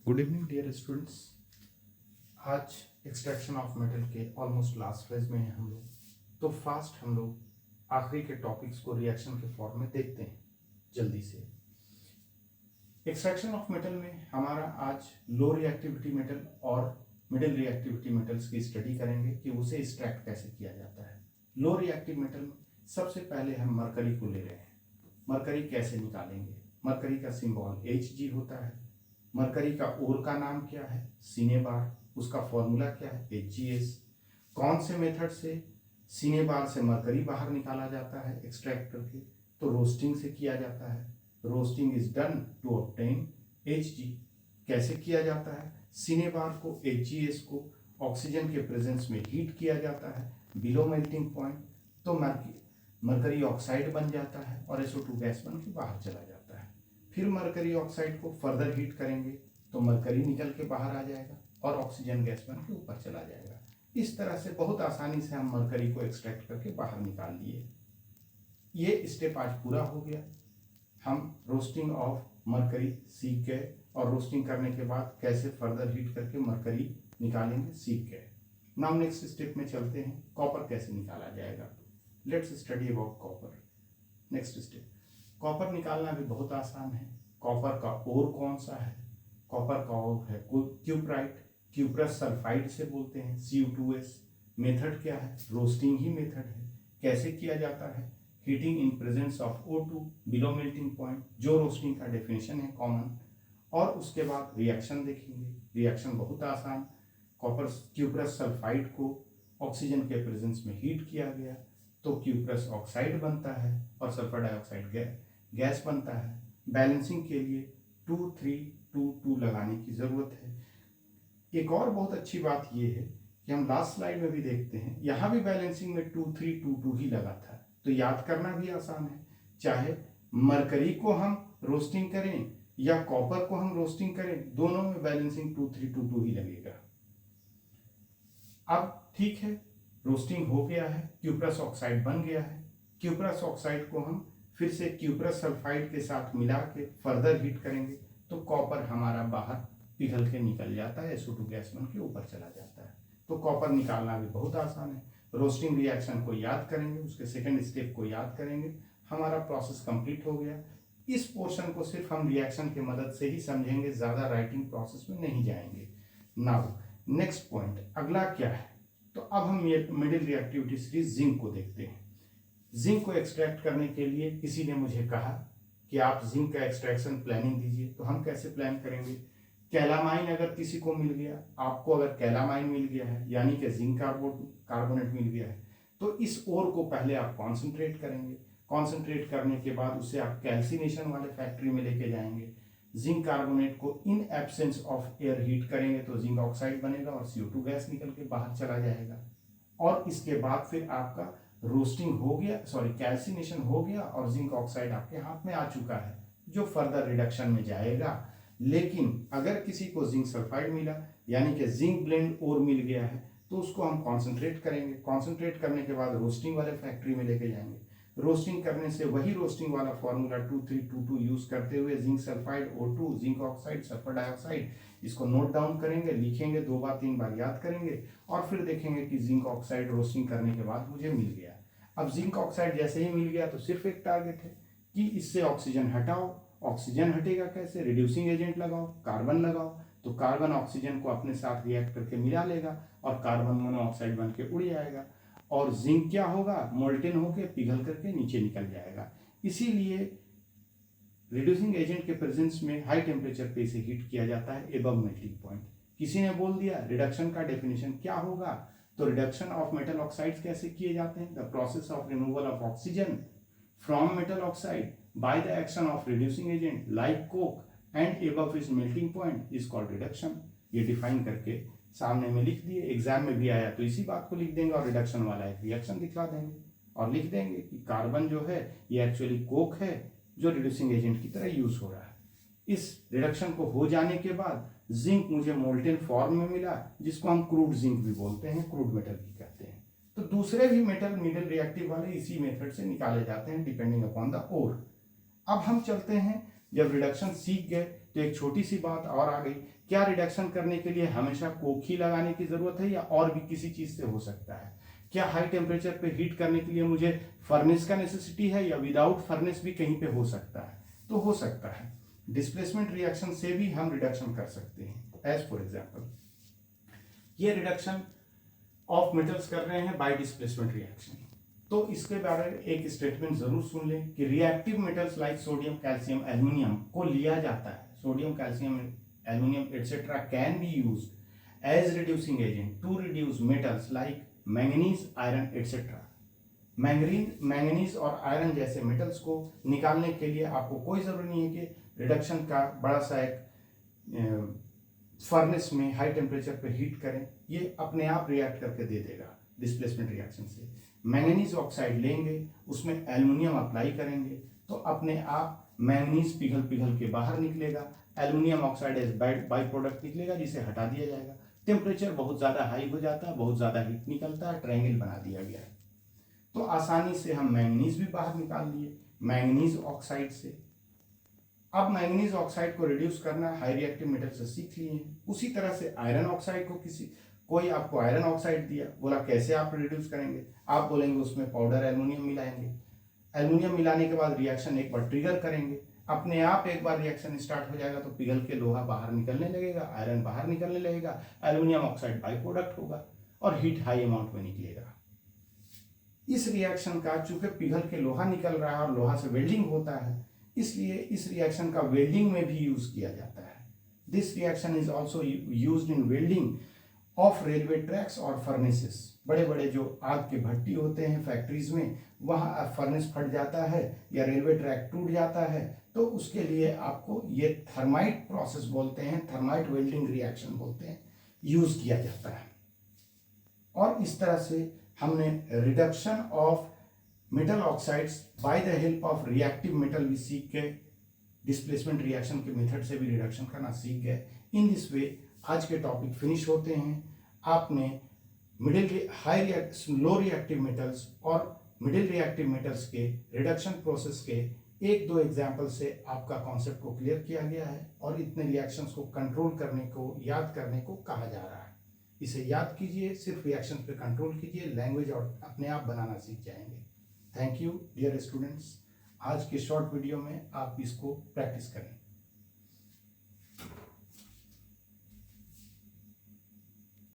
Good evening dear students. आज extraction of metal के almost last phase में हैं हम लोग। तो फास्ट हम लोग आखिरी के टॉपिक्स को रिएक्शन के फॉर्म में देखते हैं जल्दी से। एक्सट्रैक्शन ऑफ मेटल में हमारा आज लो रिएक्टिविटी मेटल और मिडिल रिएक्टिविटी मेटल्स की स्टडी करेंगे कि उसे एक्सट्रैक्ट कैसे किया जाता है। लो रिएक्टिव मेटल में सबसे पहले हम मरकरी को ले रहे हैं। मरकरी कैसे निकालेंगे? मरकरी का सिंबल Hg होता है। मरकरी का ओर का नाम क्या है? सिनेबार। उसका फॉर्मूला क्या है? HgS। कौन से मेथड से सिनेबार से मरकरी बाहर निकाला जाता है एक्सट्रैक्ट करके? तो रोस्टिंग से किया जाता है। Roasting is done to obtain Hg। कैसे किया जाता है? सिनेबार को HgS को ऑक्सीजन के प्रेजेंस में हीट किया जाता है बिलो मेल्टिंग पॉइंट, तो मरकरी ऑक्साइड बन जाता है और SO2 गैस बन के बाहर चला जाता है। फिर मरकरी ऑक्साइड को फर्दर हीट करेंगे तो मरकरी निकल के बाहर आ जाएगा और ऑक्सीजन गैस बन के ऊपर चला जाएगा। इस तरह से बहुत आसानी से हम मरकरी को एक्सट्रैक्ट करके बाहर निकाल लिए। ये स्टेप आज पूरा हो गया। हम रोस्टिंग ऑफ मरकरी सीख गए और रोस्टिंग करने के बाद कैसे फर्दर हीट करके मरकरी निकालेंगे सीख गए। नाउ नेक्स्ट स्टेप में चलते हैं, कॉपर कैसे निकाला जाएगा। Let's study about copper. Next step, copper निकालना भी बहुत आसान है। कॉपर का ओर कौन सा है? कॉपर का ओर है क्यूप्राइट, क्यूप्रस सल्फाइड से बोलते हैं Cu2S। मेथड क्या है? रोस्टिंग ही मेथड है। कैसे किया जाता है? Heating in presence of O2 below melting point, जो रोस्टिंग का डेफिनेशन है कॉमन। और उसके बाद रिएक्शन देखेंगे। रिएक्शन बहुत आसान। कॉपर क्यूप्रस सल्फाइड को ऑक्सीजन के प्रेजेंस में हीट किया गया तो क्यूप्रस ऑक्साइड बनता है और सल्फर डाइऑक्साइड गैस बनता है। बैलेंसिंग के लिए 2 3 2 2 लगाने की जरूरत है। एक और बहुत अच्छी बात यह है कि हम लास्ट स्लाइड में भी देखते हैं, यहाँ भी बैलेंसिंग में 2 3 2 2 ही लगा था, तो याद करना भी आसान है। चाहे मरकरी को हम रोस्टिंग करें या कॉपर को हम रोस्टिंग करें, दोनों में बैलेंसिंग 2 3 2 2 ही लगेगा। अब ठीक है, रोस्टिंग हो गया है, क्यूप्रस ऑक्साइड बन गया है। क्यूप्रस ऑक्साइड को हम फिर से क्यूप्रस सल्फाइड के साथ मिला के फर्दर हीट करेंगे तो कॉपर हमारा बाहर पिघल के निकल जाता है, SO2 गैस बन के ऊपर चला जाता है। तो कॉपर निकालना भी बहुत आसान है। रोस्टिंग रिएक्शन को याद करेंगे, उसके सेकंड स्टेप को याद करेंगे, हमारा प्रोसेस कंप्लीट हो गया। इस पोर्शन को सिर्फ हम रिएक्शन की मदद से ही समझेंगे, ज़्यादा राइटिंग प्रोसेस में नहीं जाएंगे। नाउ नेक्स्ट पॉइंट, अगला क्या है? तो अब हम मिडिल रिएक्टिविटी सीरीज जिंक को देखते हैं। जिंक को एक्सट्रैक्ट करने के लिए किसी ने मुझे कहा कि आप जिंक का एक्सट्रैक्शन प्लानिंग दीजिए, तो हम कैसे प्लान करेंगे? कैलामाइन अगर किसी को मिल गया, आपको अगर कैलामाइन मिल गया है यानी कि जिंक कार्बोनेट मिल गया है, तो इस ओर को पहले आप कॉन्सेंट्रेट करेंगे। कॉन्सेंट्रेट करने के बाद उसे आप कैल्सिनेशन वाले फैक्ट्री में लेके जाएंगे। जिंक कार्बोनेट को in absence of air heat करेंगे तो जिंक ऑक्साइड बनेगा और CO2 गैस निकल के बाहर चला जाएगा। और इसके बाद फिर आपका रोस्टिंग हो गया, कैल्सिनेशन हो गया और जिंक ऑक्साइड आपके हाथ में आ चुका है, जो फर्दर रिडक्शन में जाएगा। लेकिन अगर किसी को जिंक सल्फाइड मिला यानी कि जिंक ब्लेंड और मिल गया है, तो उसको हम कॉन्सेंट्रेट करेंगे। कॉन्सेंट्रेट करने के बाद रोस्टिंग वाले फैक्ट्री में लेके जाएंगे। रोस्टिंग करने से वही रोस्टिंग वाला फॉर्मूला 2 3 2 2 यूज करते हुए zinc sulphide O2 zinc oxide sulphur dioxide, इसको नोट डाउन करेंगे, लिखेंगे, 2 बार 3 बार याद करेंगे और फिर देखेंगे कि जिंक ऑक्साइड रोस्टिंग करने के बाद मुझे मिल गया। अब जिंक ऑक्साइड जैसे ही मिल गया तो सिर्फ एक टारगेट है कि इससे ऑक्सीजन हटाओ। ऑक्सीजन हटेगा कैसे? रिड्यूसिंग एजेंट लगाओ, कार्बन लगाओ, तो कार्बन ऑक्सीजन को अपने साथ रिएक्ट करके मिला लेगा और कार्बन मोनोऑक्साइड बन के उड़ जाएगा और जिंक क्या होगा? मोल्टेन होकर पिघल करके नीचे निकल जाएगा। इसीलिए रिड्यूसिंग एजेंट के प्रेजेंस में हाई टेम्परेचर पे इसे हीट किया जाता है एबव मेल्टिंग पॉइंट। किसी ने बोल दिया रिडक्शन का डेफिनेशन क्या होगा? तो रिडक्शन ऑफ मेटल ऑक्साइड्स कैसे किए जाते हैं? The process of removal of oxygen from metal oxide by the action of reducing agent like Coke and above it's melting point is called reduction. ये define करके सामने में लिख दिए, एग्जाम में भी आया तो इसी बात को लिख देंगे और रिडक्शन वाला एक रिएक्शन दिखला देंगे और लिख देंगे कि कार्बन जो है ये एक्चुअली कोक है जो रिड्यूसिंग एजेंट की तरह यूज हो रहा है। इस रिडक्शन को हो जाने के बाद जिंक मुझे मोल्टेन फॉर्म में मिला, जिसको हम क्रूड जिंक भी बोलते हैं, क्रूड मेटल भी कहते हैं। तो दूसरे भी मेटल मिडिल रिएक्टिव वाले इसी मेथड से निकाले जाते हैं डिपेंडिंग अपॉन द ओर। अब हम चलते हैं, जब रिडक्शन सीख गए तो एक छोटी सी बात और आ गई, क्या रिडक्शन करने के लिए हमेशा कोक ही लगाने की जरूरत है या और भी किसी चीज से हो सकता है? क्या हाई टेम्परेचर पे हीट करने के लिए मुझे फर्नेस का नेसेसिटी है या विदाउट फर्नेस भी कहीं पे हो सकता है? तो हो सकता है। डिस्प्लेसमेंट रिएक्शन से भी हम रिडक्शन कर सकते हैं। एज फॉर एग्जाम्पल, ये रिडक्शन ऑफ मेटल्स कर रहे हैं बाय डिस्प्लेसमेंट रिएक्शन, तो इसके बारे में एक स्टेटमेंट जरूर सुन लें कि reactive metals like sodium, calcium, aluminium को लिया जाता है। Sodium, calcium, aluminium etcetera can be used as reducing agent to reduce metals like manganese, iron etcetera. Manganese और आयरन जैसे मेटल्स को निकालने के लिए आपको कोई जरूरत नहीं है कि रिडक्शन का बड़ा सा एक फर्नेस में हाई टेम्परेचर पे हीट करें, ये अपने आप रिएक्ट करके दे देगा डिस्प्लेसमेंट रिएक्शन से। मैंगनीज ऑक्साइड लेंगे, उसमें एल्युमिनियम अप्लाई करेंगे तो अपने आप मैंगनीज पिघल पिघल के बाहर निकलेगा, aluminium oxide as by product निकलेगा जिसे हटा दिया जाएगा। टेम्परेचर बहुत ज़्यादा हाई हो जाता है, बहुत ज़्यादा हीट निकलता है, ट्रायंगल बना दिया गया है। तो आसानी से हम मैंगनीज भी बाहर निकाल लिए मैंगनीज ऑक्साइड से। अब मैंगनीज ऑक्साइड को रिड्यूस करना हाई रिएक्टिव मेटल से सीख लिए। उसी तरह से आयरन ऑक्साइड को कोई आपको आयरन ऑक्साइड दिया, बोला कैसे आप रिड्यूस करेंगे? आप बोलेंगे उसमें पाउडर एल्युमिनियम मिलाएंगे। एल्युमिनियम मिलाने के बाद रिएक्शन एक बार ट्रिगर करेंगे, अपने आप एक बार रिएक्शन स्टार्ट हो जाएगा तो पिघल के लोहा बाहर निकलने लगेगा, आयरन बाहर निकलने लगेगा, एल्युमिनियम ऑक्साइड बाई प्रोडक्ट होगा और हीट हाई अमाउंट में निकलेगा। इस रिएक्शन का चूंकि पिघल के लोहा निकल रहा है और लोहा से वेल्डिंग होता है, इसलिए इस रिएक्शन का वेल्डिंग में भी यूज किया जाता है। This reaction is also used in welding of railway tracks और फर्नेसेस। बड़े बड़े जो आग के भट्टी होते हैं फैक्ट्रीज में, वहाँ फर्नेस फट जाता है या रेलवे ट्रैक टूट जाता है, तो उसके लिए आपको ये थर्माइट प्रोसेस बोलते हैं, थर्माइट वेल्डिंग रिएक्शन बोलते हैं, यूज किया जाता है। और इस तरह से हमने reduction of metal oxides by the help of reactive metal भी सीख गए, डिस्प्लेसमेंट रिएक्शन के मेथड से भी रिडक्शन करना सीख गए। इन दिस वे आज के टॉपिक फिनिश होते हैं। आपने लो रिएक्टिव मेटल्स और मिडिल रिएक्टिव मेटल्स के रिडक्शन प्रोसेस के एक दो एग्जाम्पल से आपका कॉन्सेप्ट को क्लियर किया गया है और इतने रिएक्शंस को कंट्रोल करने को, याद करने को कहा जा रहा है। इसे याद कीजिए, सिर्फ रिएक्शन पे कंट्रोल कीजिए, लैंग्वेज और अपने आप बनाना सीख जाएंगे। Thank you dear students. आज के शॉर्ट वीडियो में आप इसको प्रैक्टिस करें।